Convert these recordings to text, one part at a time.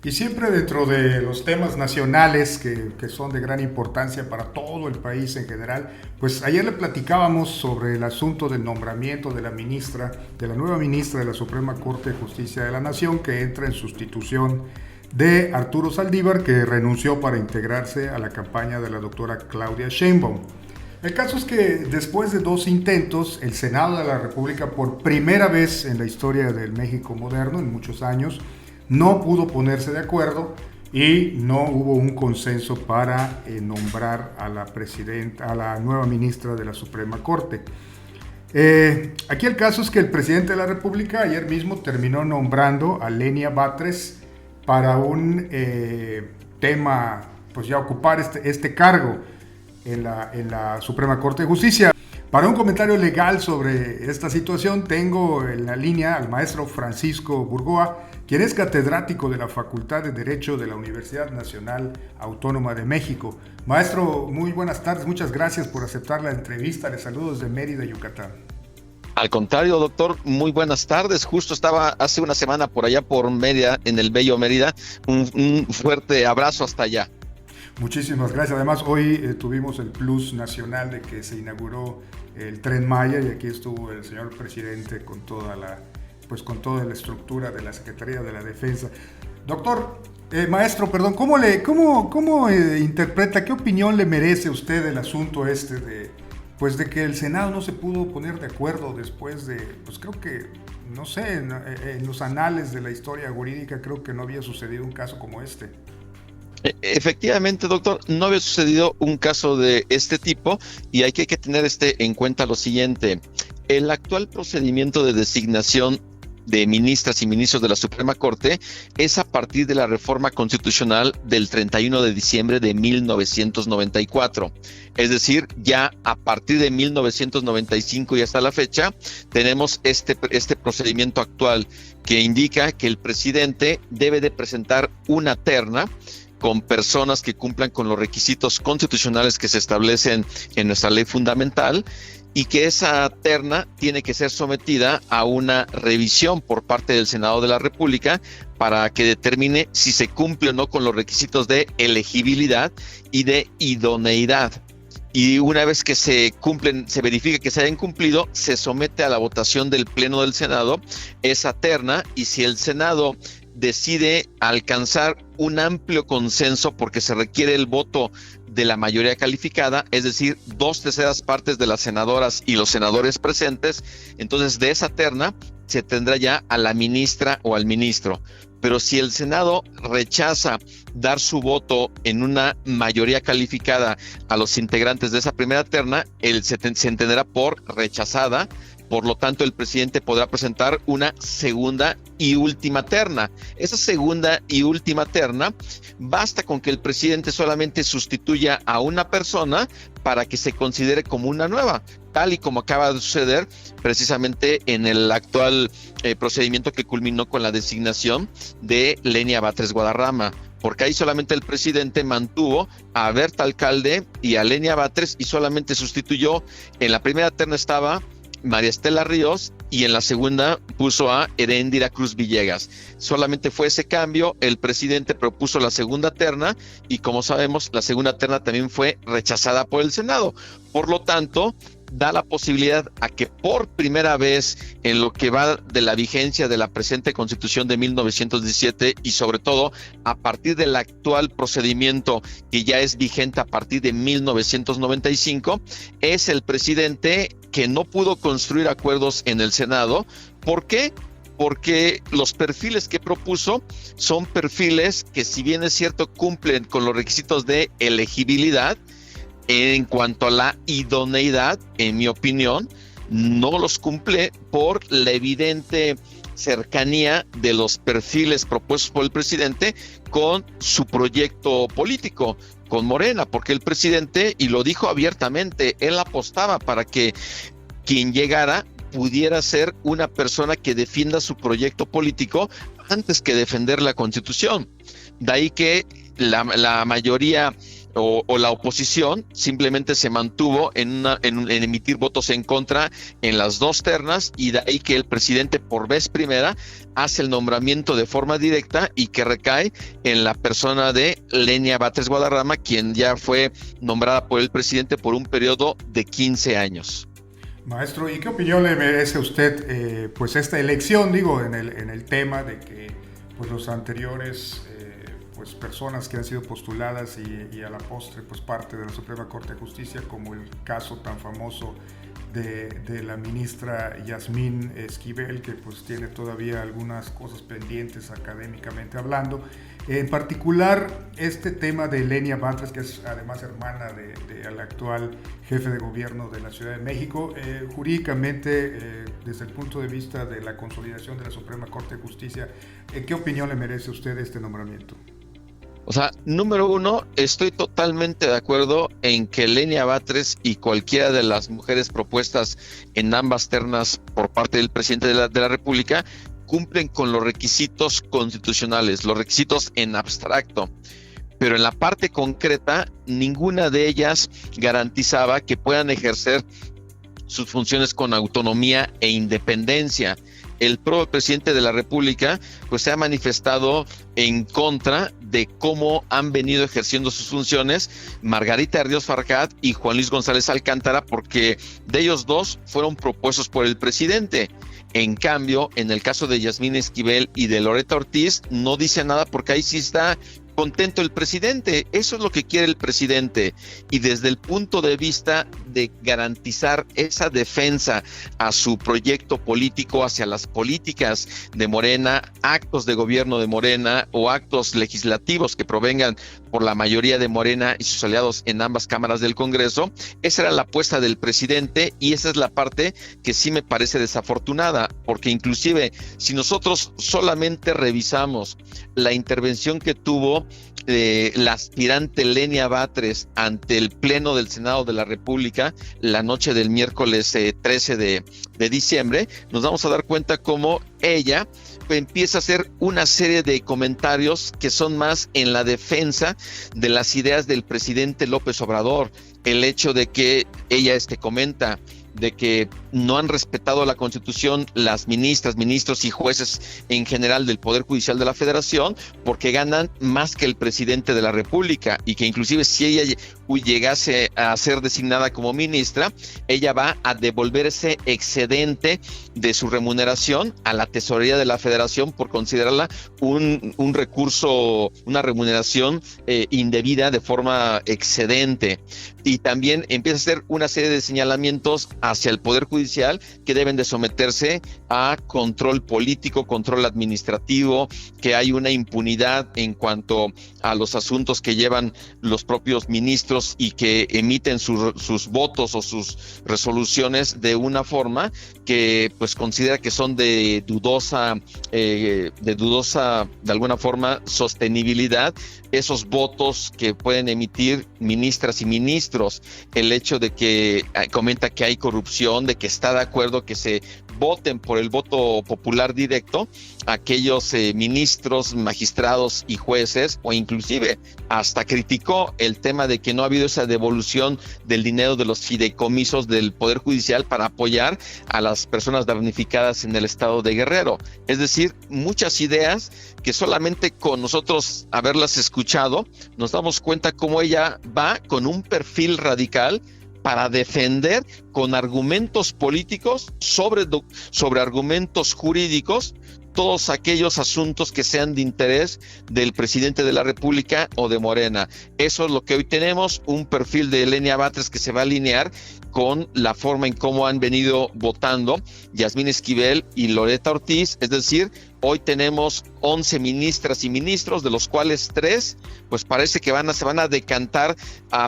Y siempre dentro de los temas nacionales que son de gran importancia para todo el país en general, pues ayer le platicábamos sobre el asunto del nombramiento de la ministra, de la nueva ministra de la Suprema Corte de Justicia de la Nación, que entra en sustitución de Arturo Saldívar, que renunció para integrarse a la campaña de la doctora Claudia Sheinbaum. El caso es que después de dos intentos, el Senado de la República, por primera vez en la historia del México moderno, en muchos años, no pudo ponerse de acuerdo y no hubo un consenso para nombrar a la presidenta, a la nueva ministra de la Suprema Corte. Aquí el caso es que el presidente de la República ayer mismo terminó nombrando a Lenia Batres para un tema, pues ya ocupar este cargo en la Suprema Corte de Justicia. Para un comentario legal sobre esta situación, tengo en la línea al maestro Francisco Burgoa, quien es catedrático de la Facultad de Derecho de la Universidad Nacional Autónoma de México. Maestro, muy buenas tardes, muchas gracias por aceptar la entrevista. Les saludo desde Mérida, Yucatán. Al contrario, doctor, muy buenas tardes. Justo estaba hace una semana por allá por Mérida, en el bello Mérida. Un fuerte abrazo hasta allá. Muchísimas gracias. Además, hoy tuvimos el plus nacional de que se inauguró el Tren Maya y aquí estuvo el señor presidente con toda la estructura de la Secretaría de la Defensa. Doctor, maestro, perdón, ¿cómo interpreta, qué opinión le merece a usted el asunto de que el Senado no se pudo poner de acuerdo después de, pues creo que, no sé, en los anales de la historia jurídica creo que no había sucedido un caso como este? Efectivamente, doctor, no había sucedido un caso de este tipo y hay que tener en cuenta lo siguiente. El actual procedimiento de designación de ministras y ministros de la Suprema Corte es a partir de la reforma constitucional del 31 de diciembre de 1994. Es decir, ya a partir de 1995 y hasta la fecha, tenemos este procedimiento actual que indica que el presidente debe de presentar una terna con personas que cumplan con los requisitos constitucionales que se establecen en nuestra ley fundamental y que esa terna tiene que ser sometida a una revisión por parte del Senado de la República para que determine si se cumple o no con los requisitos de elegibilidad y de idoneidad. Y una vez que se cumplen, se verifica que se hayan cumplido, se somete a la votación del Pleno del Senado esa terna y si el Senado decide alcanzar un amplio consenso porque se requiere el voto de la mayoría calificada, es decir, 2/3 de las senadoras y los senadores presentes, entonces de esa terna se tendrá ya a la ministra o al ministro. Pero si el Senado rechaza dar su voto en una mayoría calificada a los integrantes de esa primera terna, se entenderá por rechazada. Por lo tanto, el presidente podrá presentar una segunda y última terna. Esa segunda y última terna, basta con que el presidente solamente sustituya a una persona para que se considere como una nueva, tal y como acaba de suceder precisamente en el actual procedimiento que culminó con la designación de Lenia Batres Guadarrama. Porque ahí solamente el presidente mantuvo a Berta Alcalde y a Lenia Batres y solamente sustituyó. En la primera terna estaba María Estela Ríos y en la segunda puso a Heréndira Cruz Villegas. Solamente fue ese cambio, el presidente propuso la segunda terna y como sabemos la segunda terna también fue rechazada por el Senado. Por lo tanto, da la posibilidad a que por primera vez en lo que va de la vigencia de la presente Constitución de 1917 y sobre todo a partir del actual procedimiento que ya es vigente a partir de 1995, es el presidente que no pudo construir acuerdos en el Senado. ¿Por qué? Porque los perfiles que propuso son perfiles que, si bien es cierto, cumplen con los requisitos de elegibilidad. En cuanto a la idoneidad, en mi opinión, no los cumple por la evidente cercanía de los perfiles propuestos por el presidente con su proyecto político, con Morena, porque el presidente, y lo dijo abiertamente, él apostaba para que quien llegara pudiera ser una persona que defienda su proyecto político antes que defender la Constitución. De ahí que la mayoría o la oposición simplemente se mantuvo en emitir votos en contra en las dos ternas, y de ahí que el presidente por vez primera hace el nombramiento de forma directa y que recae en la persona de Lenia Batres Guadarrama, quien ya fue nombrada por el presidente por un periodo de 15 años. Maestro, ¿y qué opinión le merece a usted pues esta elección, digo, en el tema de que pues los anteriores pues personas que han sido postuladas y a la postre pues parte de la Suprema Corte de Justicia, como el caso tan famoso de la ministra Yasmín Esquivel, que pues tiene todavía algunas cosas pendientes académicamente hablando? En particular, este tema de Lenia Batres, que es además hermana del actual jefe de gobierno de la Ciudad de México, jurídicamente, desde el punto de vista de la consolidación de la Suprema Corte de Justicia, ¿qué opinión le merece a usted este nombramiento? O sea, número uno, estoy totalmente de acuerdo en que Lenia Batres y cualquiera de las mujeres propuestas en ambas ternas por parte del presidente de la República cumplen con los requisitos constitucionales, los requisitos en abstracto. Pero en la parte concreta, ninguna de ellas garantizaba que puedan ejercer sus funciones con autonomía e independencia. El propio presidente de la República pues se ha manifestado en contra de cómo han venido ejerciendo sus funciones Margarita Ríos Farjat y Juan Luis González Alcántara, porque de ellos dos fueron propuestos por el presidente. En cambio, en el caso de Yasmín Esquivel y de Loretta Ortiz, no dice nada porque ahí sí está contento el presidente. Eso es lo que quiere el presidente, y desde el punto de vista de garantizar esa defensa a su proyecto político, hacia las políticas de Morena, actos de gobierno de Morena o actos legislativos que provengan por la mayoría de Morena y sus aliados en ambas cámaras del Congreso, esa era la apuesta del presidente, y esa es la parte que sí me parece desafortunada, porque inclusive si nosotros solamente revisamos la intervención que tuvo la aspirante Lenia Batres ante el Pleno del Senado de la República la noche del miércoles 13 de diciembre, nos vamos a dar cuenta cómo ella empieza a hacer una serie de comentarios que son más en la defensa de las ideas del presidente López Obrador. El hecho de que ella comenta de que no han respetado la Constitución las ministras, ministros y jueces en general del Poder Judicial de la Federación, porque ganan más que el presidente de la República, y que inclusive si ella llegase a ser designada como ministra, ella va a devolver ese excedente de su remuneración a la tesorería de la Federación por considerarla un recurso, una remuneración indebida de forma excedente. Y también empieza a hacer una serie de señalamientos hacia el Poder Judicial que deben de someterse a control político, control administrativo, que hay una impunidad en cuanto a los asuntos que llevan los propios ministros y que emiten sus votos o sus resoluciones de una forma que pues considera que son de dudosa de alguna forma sostenibilidad, esos votos que pueden emitir ministras y ministros. El hecho de que comenta que hay corrupción, de que está de acuerdo que se voten por el voto popular directo aquellos ministros, magistrados y jueces, o inclusive hasta criticó el tema de que no ha habido esa devolución del dinero de los fideicomisos del Poder Judicial para apoyar a las personas damnificadas en el estado de Guerrero. Es decir, muchas ideas que solamente con nosotros haberlas escuchado nos damos cuenta cómo ella va con un perfil radical para defender con argumentos políticos sobre argumentos jurídicos todos aquellos asuntos que sean de interés del presidente de la República o de Morena. Eso es lo que hoy tenemos, un perfil de Lenia Batres que se va a alinear con la forma en cómo han venido votando Yasmín Esquivel y Loretta Ortiz. Es decir, hoy tenemos 11 ministras y ministros, de los cuales 3 pues parece que se van a decantar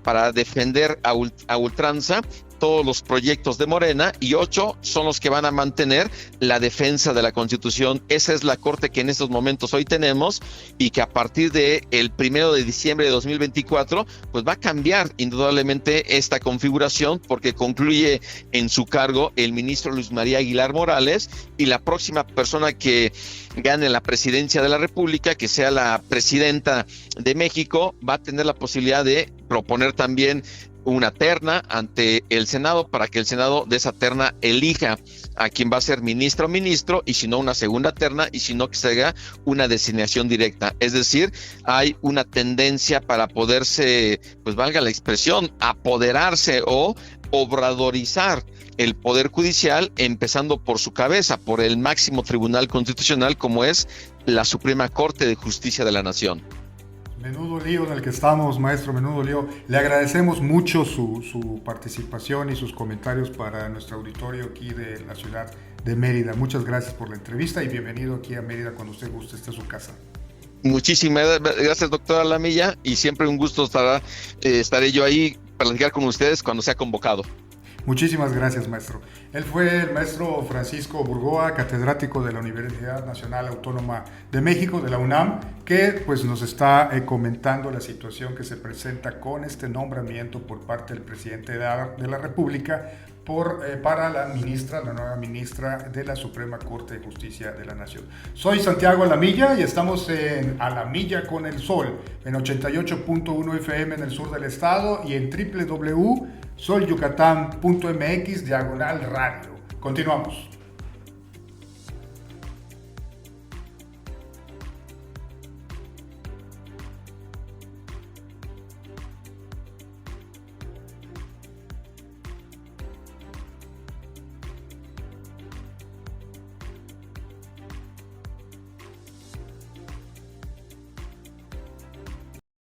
para defender a ultranza todos los proyectos de Morena, y 8 son los que van a mantener la defensa de la Constitución. Esa es la corte que en estos momentos hoy tenemos, y que a partir del 1 de diciembre de 2024 pues va a cambiar indudablemente esta configuración, porque concluye en su cargo el ministro Luis María Aguilar Morales, y la próxima persona que gane la presidencia de la República, que sea la presidenta de México, va a tener la posibilidad de proponer también una terna ante el Senado para que el Senado de esa terna elija a quien va a ser ministra o ministro, y si no una segunda terna, y si no que se haga una designación directa. Es decir, hay una tendencia para poderse, pues valga la expresión, apoderarse o obradorizar el Poder Judicial, empezando por su cabeza, por el máximo tribunal constitucional como es la Suprema Corte de Justicia de la Nación. Menudo lío en el que estamos, maestro, menudo lío. Le agradecemos mucho su participación y sus comentarios para nuestro auditorio aquí de la ciudad de Mérida. Muchas gracias por la entrevista y bienvenido aquí a Mérida cuando usted guste, esta es su casa. Muchísimas gracias, doctora Lamilla, y siempre un gusto estaré yo ahí para platicar con ustedes cuando sea convocado. Muchísimas gracias, maestro. Él fue el maestro Francisco Burgoa, catedrático de la Universidad Nacional Autónoma de México, de la UNAM, que pues nos está comentando la situación que se presenta con este nombramiento por parte del presidente de la República para la nueva ministra de la Suprema Corte de Justicia de la Nación. Soy Santiago Alamilla y estamos en A la Milla con el Sol, en 88.1 FM en el sur del estado y en www.solyucatán.mx/radio. Continuamos.